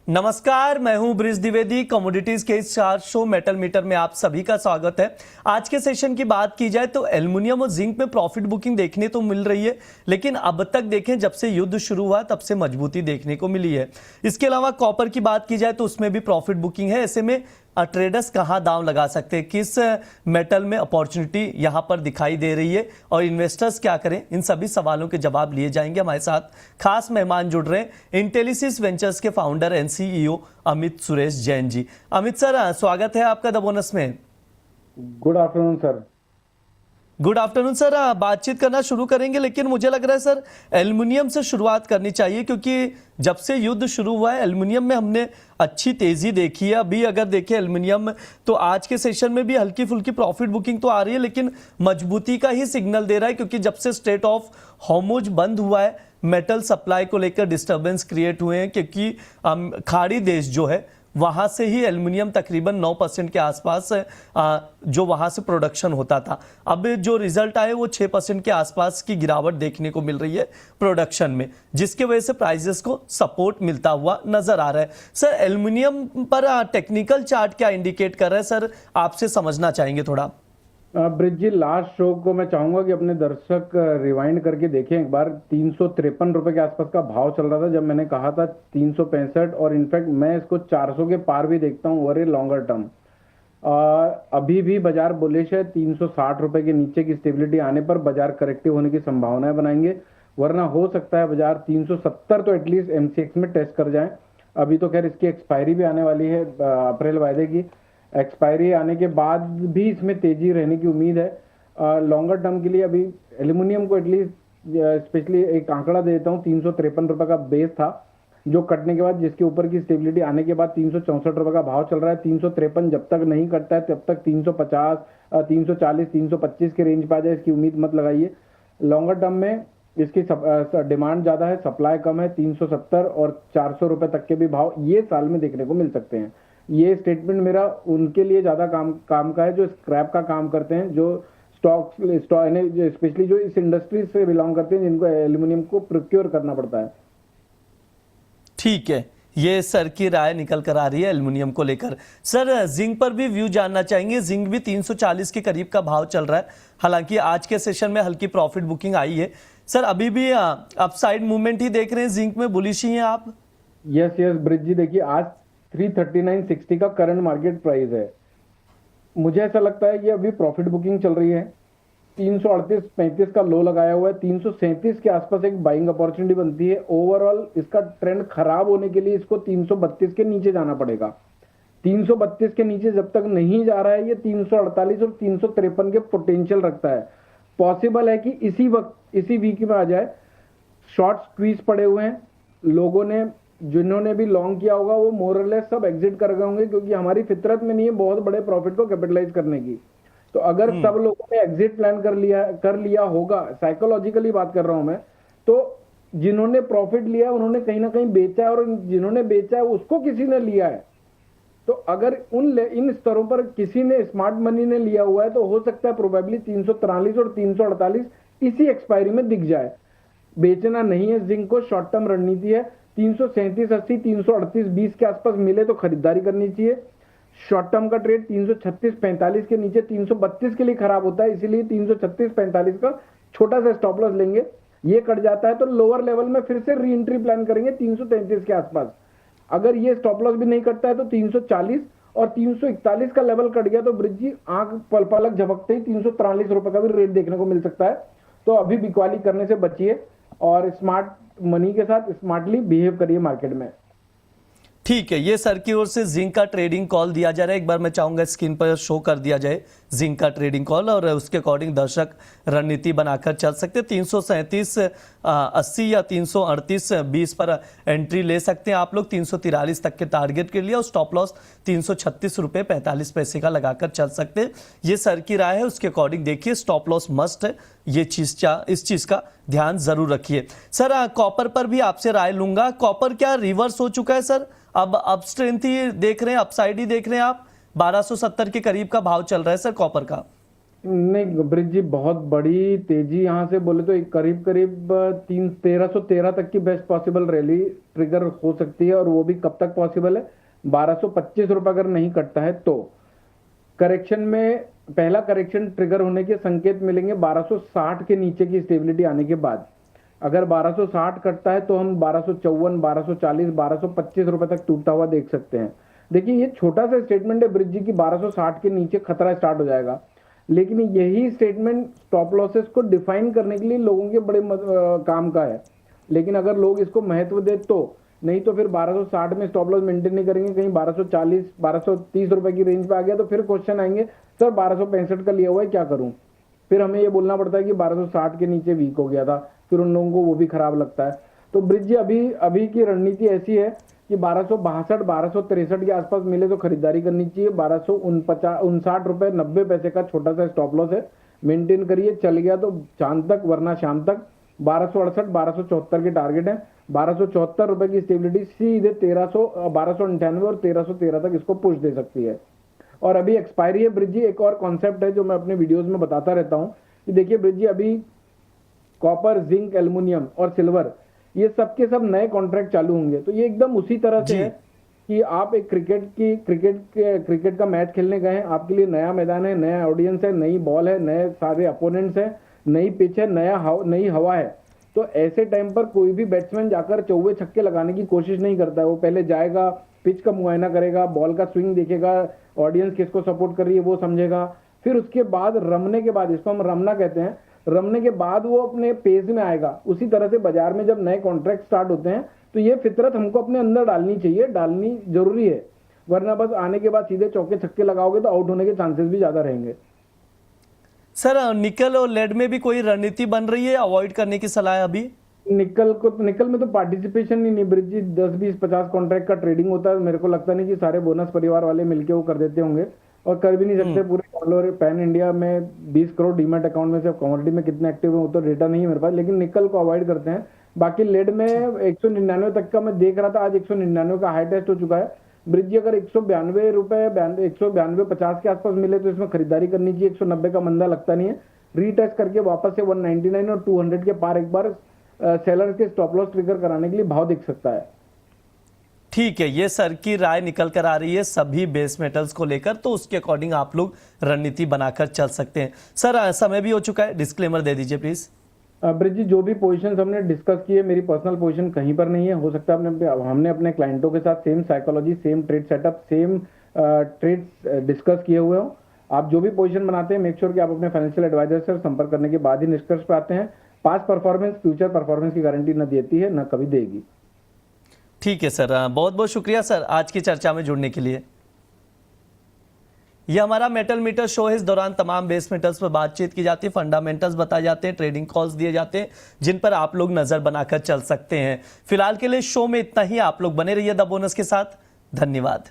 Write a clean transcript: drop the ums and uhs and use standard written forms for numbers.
नमस्कार, मैं हूं ब्रिज द्विवेदी। कमोडिटीज के इस चार्ट शो मेटल मीटर में आप सभी का स्वागत है। आज के सेशन की बात की जाए तो एल्युमिनियम और जिंक में प्रॉफिट बुकिंग देखने तो मिल रही है, लेकिन अब तक देखें जब से युद्ध शुरू हुआ तब से मजबूती देखने को मिली है। इसके अलावा कॉपर की बात की जाए तो उसमें भी प्रॉफिट बुकिंग है। ऐसे में ट्रेडर्स कहां दांव लगा सकते हैं, किस मेटल में अपॉर्चुनिटी यहां पर दिखाई दे रही है और इन्वेस्टर्स क्या करें, इन सभी सवालों के जवाब लिए जाएंगे। हमारे साथ खास मेहमान जुड़ रहे हैं इंटेलिसिस वेंचर्स के founder and CEO Amit Suresh Jain ji. Amit sir, स्वागत है आपका द बोनस में। Good afternoon sir. Good afternoon sir. बातचीत करना शुरू करेंगे, लेकिन मुझे लग रहा है सर एल्युमिनियम से शुरुआत करनी चाहिए, क्योंकि जब से युद्ध शुरू हुआ है एल्युमिनियम में हमने अच्छी तेजी देखी है। अभी अगर देखें एल्युमिनियम तो आज के सेशन में भी हल्की फुल्की प्रॉफिट बुकिंग तो आ रही है, लेकिन मजबूती का ही सिग्नल दे रहा है, क्योंकि जब से स्ट्रेट ऑफ हॉर्मुज बंद हुआ है मेटल सप्लाई को लेकर डिस्टर्बेंस क्रिएट हुए हैं, क्योंकि खाड़ी देश जो है वहां से ही एल्युमिनियम तकरीबन 9% के आसपास जो वहां से प्रोडक्शन होता था। अब जो रिजल्ट आए वो 6% के आसपास की गिरावट देखने को मिल रही है प्रोडक्शन में, जिसके वजह से प्राइसेस को सपोर्ट मिलता हुआ नजर आ रहा है। सर एल्युमिनियम पर टेक्निकल चार्ट क्या इंडिकेट कर रहा है, सर आपसे समझना चाहेंगे थोड़ा। ब्रिज जी, लास्ट शो को मैं चाहूंगा कि अपने दर्शक रिवाइंड करके देखें एक बार। 353 रुपए के आसपास का भाव चल रहा था जब मैंने कहा था 365, और इनफैक्ट मैं इसको 400 के पार भी देखता हूं ओवर ए लॉन्गर टर्म। अभी भी बाजार बुलिश है। 360 रुपए के नीचे की स्टेबिलिटी आने पर बाजार करेक्टिव होने की संभावनाएं बनाएंगे, वरना हो सकता है बाजार 370 तो एटलीस्ट एमसीएक्स में टेस्ट कर जाए। अभी तो खैर इसकी एक्सपायरी भी आने वाली है अप्रैल वायदे की। एक्सपायरी आने के बाद भी इसमें तेजी रहने की उम्मीद है। लॉन्गर टर्म के लिए अभी एल्युमिनियम को एटलीस्ट स्पेशली एक आंकड़ा देता हूँ। 353 रुपए का बेस था जो कटने के बाद जिसके ऊपर की स्टेबिलिटी आने के बाद 364 रुपए का भाव चल रहा है। 353 जब तक नहीं कटता है तब तक 350, 340, 325 के रेंज पे आ जाए इसकी उम्मीद मत लगाइए। लॉन्गर टर्म में इसकी डिमांड ज्यादा है, सप्लाई कम है। 370 और 400 रुपए तक के भी भाव ये साल में देखने को मिल सकते हैं। ये स्टेटमेंट मेरा उनके लिए ज्यादा काम का है जो स्क्रैप का काम करते हैं, जो स्टॉक स्पेशली जो इस इंडस्ट्री से बिलोंग करते हैं, जिनको एल्युमिनियम को प्रोक्योर करना पड़ता है। ठीक है, ये सर की राय निकल कर आ रही है एल्युमिनियम को लेकर। सर जिंक पर भी व्यू जानना चाहेंगे। जिंक भी 340 के करीब का भाव चल रहा है, हालांकि आज के सेशन में हल्की प्रॉफिट बुकिंग आई है। सर अभी भी अपसाइड मूवमेंट ही देख रहे हैं, जिंक में बुलिश ही हैं आप? यस ब्रिज जी, देखिए आज 339.60 का करंट मार्केट प्राइस है। मुझे ऐसा लगता है कि अभी प्रॉफिट बुकिंग चल रही है। 338.35 का लो लगाया हुआ है। 337 के आसपास एक बाइंग अपॉर्चुनिटी बनती है। ओवरऑल इसका ट्रेंड खराब होने के लिए इसको 332 के नीचे जाना पड़ेगा। 332 के नीचे जब तक नहीं जा रहा है ये 348 और 353 के पोटेंशियल रखता है। पॉसिबल है कि इसी वक्त इसी वीक में आ जाए। शॉर्ट स्क्वीज पड़े हुए हैं, लोगों ने जिन्होंने भी लॉन्ग किया होगा वो मोरलेस सब एग्जिट कर गए होंगे, क्योंकि हमारी फितरत में नहीं है बहुत बड़े प्रॉफिट को कैपिटलाइज करने की। तो अगर सब लोगों ने एग्जिट प्लान कर लिया होगा, साइकोलॉजिकली बात कर रहा हूं मैं, तो जिन्होंने प्रॉफिट लिया उन्होंने कहीं ना कहीं बेचा है, और जिन्होंने बेचा है उसको किसी ने लिया है। तो अगर इन स्तरों पर किसी ने स्मार्ट मनी ने लिया हुआ है तो हो सकता है प्रोबेबली 343 और 348 इसी एक्सपायरी में दिख जाए। बेचना नहीं है जिंक को, शॉर्ट टर्म रणनीति है। 337.80, 338.20 के आसपास मिले तो खरीदारी करनी चाहिए। शॉर्ट टर्म का ट्रेड 336.45 के नीचे 332 के लिए खराब होता है, इसीलिए 336.45 का छोटा सा स्टॉप लॉस लेंगे। ये कट जाता है तो लोअर लेवल में फिर से री एंट्री प्लान करेंगे 333 के आसपास। अगर ये स्टॉप लॉस भी नहीं कटता है तो 340 और 341 का लेवल कट गया तो ब्रिज जी आंख पलक झपकते ही 343 रुपए का भी रेट देखने को मिल सकता है। तो अभी बिकवाली करने से बचिए और स्मार्ट मनी के साथ स्मार्टली बिहेव करिए मार्केट में। ठीक है, ये सर की ओर से जिंक का ट्रेडिंग कॉल दिया जा रहा है। एक बार मैं चाहूंगा स्क्रीन पर शो कर दिया जाए जिंक का ट्रेडिंग कॉल, और उसके अकॉर्डिंग दर्शक रणनीति बनाकर चल सकते हैं। 337.80 या 338.20 पर एंट्री ले सकते हैं आप लोग 343 तक के टारगेट के लिए, और स्टॉप लॉस 336 रुपये 45 पैसे का लगाकर चल सकते हैं। ये सर की राय है, उसके अकॉर्डिंग देखिए। स्टॉप लॉस मस्ट है, ये इस चीज का ध्यान जरूर रखिए। सर कॉपर पर भी आपसे राय लूंगा। कॉपर क्या रिवर्स हो चुका है सर? अब स्ट्रेंथ ही देख रहे हैं, अपसाइड ही देख रहे हैं आप? 1270 के करीब का भाव चल रहा है सर कॉपर का। नहीं ब्रिज जी, बहुत बड़ी तेजी यहाँ से बोले तो एक करीब करीब 1313 तक की बेस्ट पॉसिबल रैली ट्रिगर हो सकती है, और वो भी कब तक पॉसिबल है, 1225 रुपए अगर नहीं कटता है तो। करेक्शन में पहला करेक्शन ट्रिगर होने के संकेत मिलेंगे 1260 के नीचे की स्टेबिलिटी आने के बाद। अगर 1260 कटता है तो हम 1254, 1240, 1225 रुपए तक टूटता हुआ देख सकते हैं। देखिए ये छोटा सा स्टेटमेंट है ब्रिज जी की, 1260 के नीचे खतरा स्टार्ट हो जाएगा, लेकिन यही स्टेटमेंट स्टॉप लॉसेस को डिफाइन करने के लिए लोगों के बड़े काम का है। लेकिन अगर लोग इसको महत्व दे तो, नहीं तो फिर 1260 में स्टॉप लॉस मेंटेन नहीं करेंगे, कहीं 1240, 1230 रुपए की रेंज पे आ गया तो फिर क्वेश्चन आएंगे सर 1265 का लिया हुआ है क्या करूं। फिर हमें ये बोलना पड़ता है कि 1260 के नीचे वीक हो गया था, फिर उन लोगों को वो भी खराब लगता है। तो ब्रिज जी अभी की रणनीति ऐसी है कि 1262, 1263 के आसपास मिले तो खरीदारी करनी चाहिए। 1259 रुपए 90 पैसे का छोटा सा स्टॉप लॉस है, मेंटेन करिए, चल गया तो चांद तक, वरना शाम तक। 1268, 1274 के टारगेट है, 1274 रुपए की स्टेबिलिटी सीधे 1298 और 1313 तक इसको पुश दे सकती है। और अभी एक्सपायरी है ब्रिज जी। एक और कॉन्सेप्ट है जो मैं अपने वीडियोस में बताता रहता हूं कि देखिए ब्रिज जी, अभी कॉपर, जिंक, एल्युमिनियम और सिल्वर ये सब के सब नए कॉन्ट्रैक्ट चालू होंगे। तो ये एकदम उसी तरह से है कि आप एक क्रिकेट का मैच खेलने गए हैं, आपके लिए नया मैदान है, नया ऑडियंस है, नई बॉल है, नए सारे अपोनेंट्स हैं, नई पिच है, नई हवा है। तो ऐसे टाइम पर कोई भी बैट्समैन जाकर चौवे छक्के लगाने की कोशिश नहीं करता है। वो पहले जाएगा, पिच का मुआयना करेगा, बॉल का स्विंग देखेगा, ऑडियंस किसको सपोर्ट कर रही है वो समझेगा, फिर उसके बाद रमने के बाद, इसको हम रमना कहते हैं, रमने के बाद वो अपने पेस में आएगा। उसी तरह से बाजार में जब नए कॉन्ट्रैक्ट स्टार्ट होते हैं तो ये फितरत हमको अपने अंदर डालनी चाहिए, डालनी जरूरी है, वरना बस आने के बाद सीधे चौके छक्के लगाओगे तो आउट होने के चांसेस भी ज्यादा रहेंगे। सर निकल और लेड में भी कोई रणनीति बन रही है, अवॉइड करने की सलाह है अभी? निकल में तो पार्टिसिपेशन ही नहीं ब्रिज जी, 10, 20, 50 कॉन्ट्रैक्ट का ट्रेडिंग होता है। मेरे को लगता नहीं कि सारे बोनस परिवार वाले मिलके वो कर देते होंगे, और कर भी नहीं सकते। पूरे पैन इंडिया में 20 करोड़ डीमैट अकाउंट में से कमोडिटी में कितने एक्टिव है वो तो डेटा नहीं है मेरे पास, लेकिन निकल को अवॉइड करते हैं। बाकी लेड में 199 तक का मैं देख रहा था, आज 199 का हाई टेस्ट हो चुका है ब्रिज जी। अगर 192 रुपए 192-50 के आसपास मिले तो इसमें खरीदारी करनी चाहिए। 190 का मंदा लगता नहीं है, रीटेस्ट करके वापस से 199 और 200 के पार एक बार सेलर के स्टॉप लॉस ट्रिगर कराने के लिए भाव दिख सकता है। ठीक है, ये सर की राय निकल कर आ रही है सभी बेस मेटल्स को लेकर, तो उसके अकॉर्डिंग आप लोग रणनीति बनाकर चल सकते हैं। सर समय भी हो चुका है, डिस्क्लेमर दे दीजिए प्लीज। ब्रिज जी, जो भी पोजीशंस हमने डिस्कस की है, मेरी पर्सनल पोजीशन कहीं पर नहीं है। हो सकता है हमने अपने क्लाइंटों के साथ same psychology, same trade setup, same trades discuss किए हुए हो। आप जो भी पोजीशन बनाते हैं, मेक श्योर कि आप अपने फाइनेंशियल एडवाइजर से संपर्क करने के बाद ही निष्कर्ष पे आते हैं। पास्ट परफॉर्मेंस फ्यूचर परफॉर्मेंस की गारंटी न देती है, न कभी देगी। ठीक है सर, बहुत बहुत शुक्रिया सर आज की चर्चा में जुड़ने के लिए। यह हमारा मेटल मीटर शो है। इस दौरान तमाम बेस मेटल्स पर बातचीत की जाती है, फंडामेंटल्स बताए जाते हैं, ट्रेडिंग कॉल्स दिए जाते हैं, जिन पर आप लोग नजर बनाकर चल सकते हैं। फिलहाल के लिए शो में इतना ही। आप लोग बने रहिए द बोनस के साथ। धन्यवाद।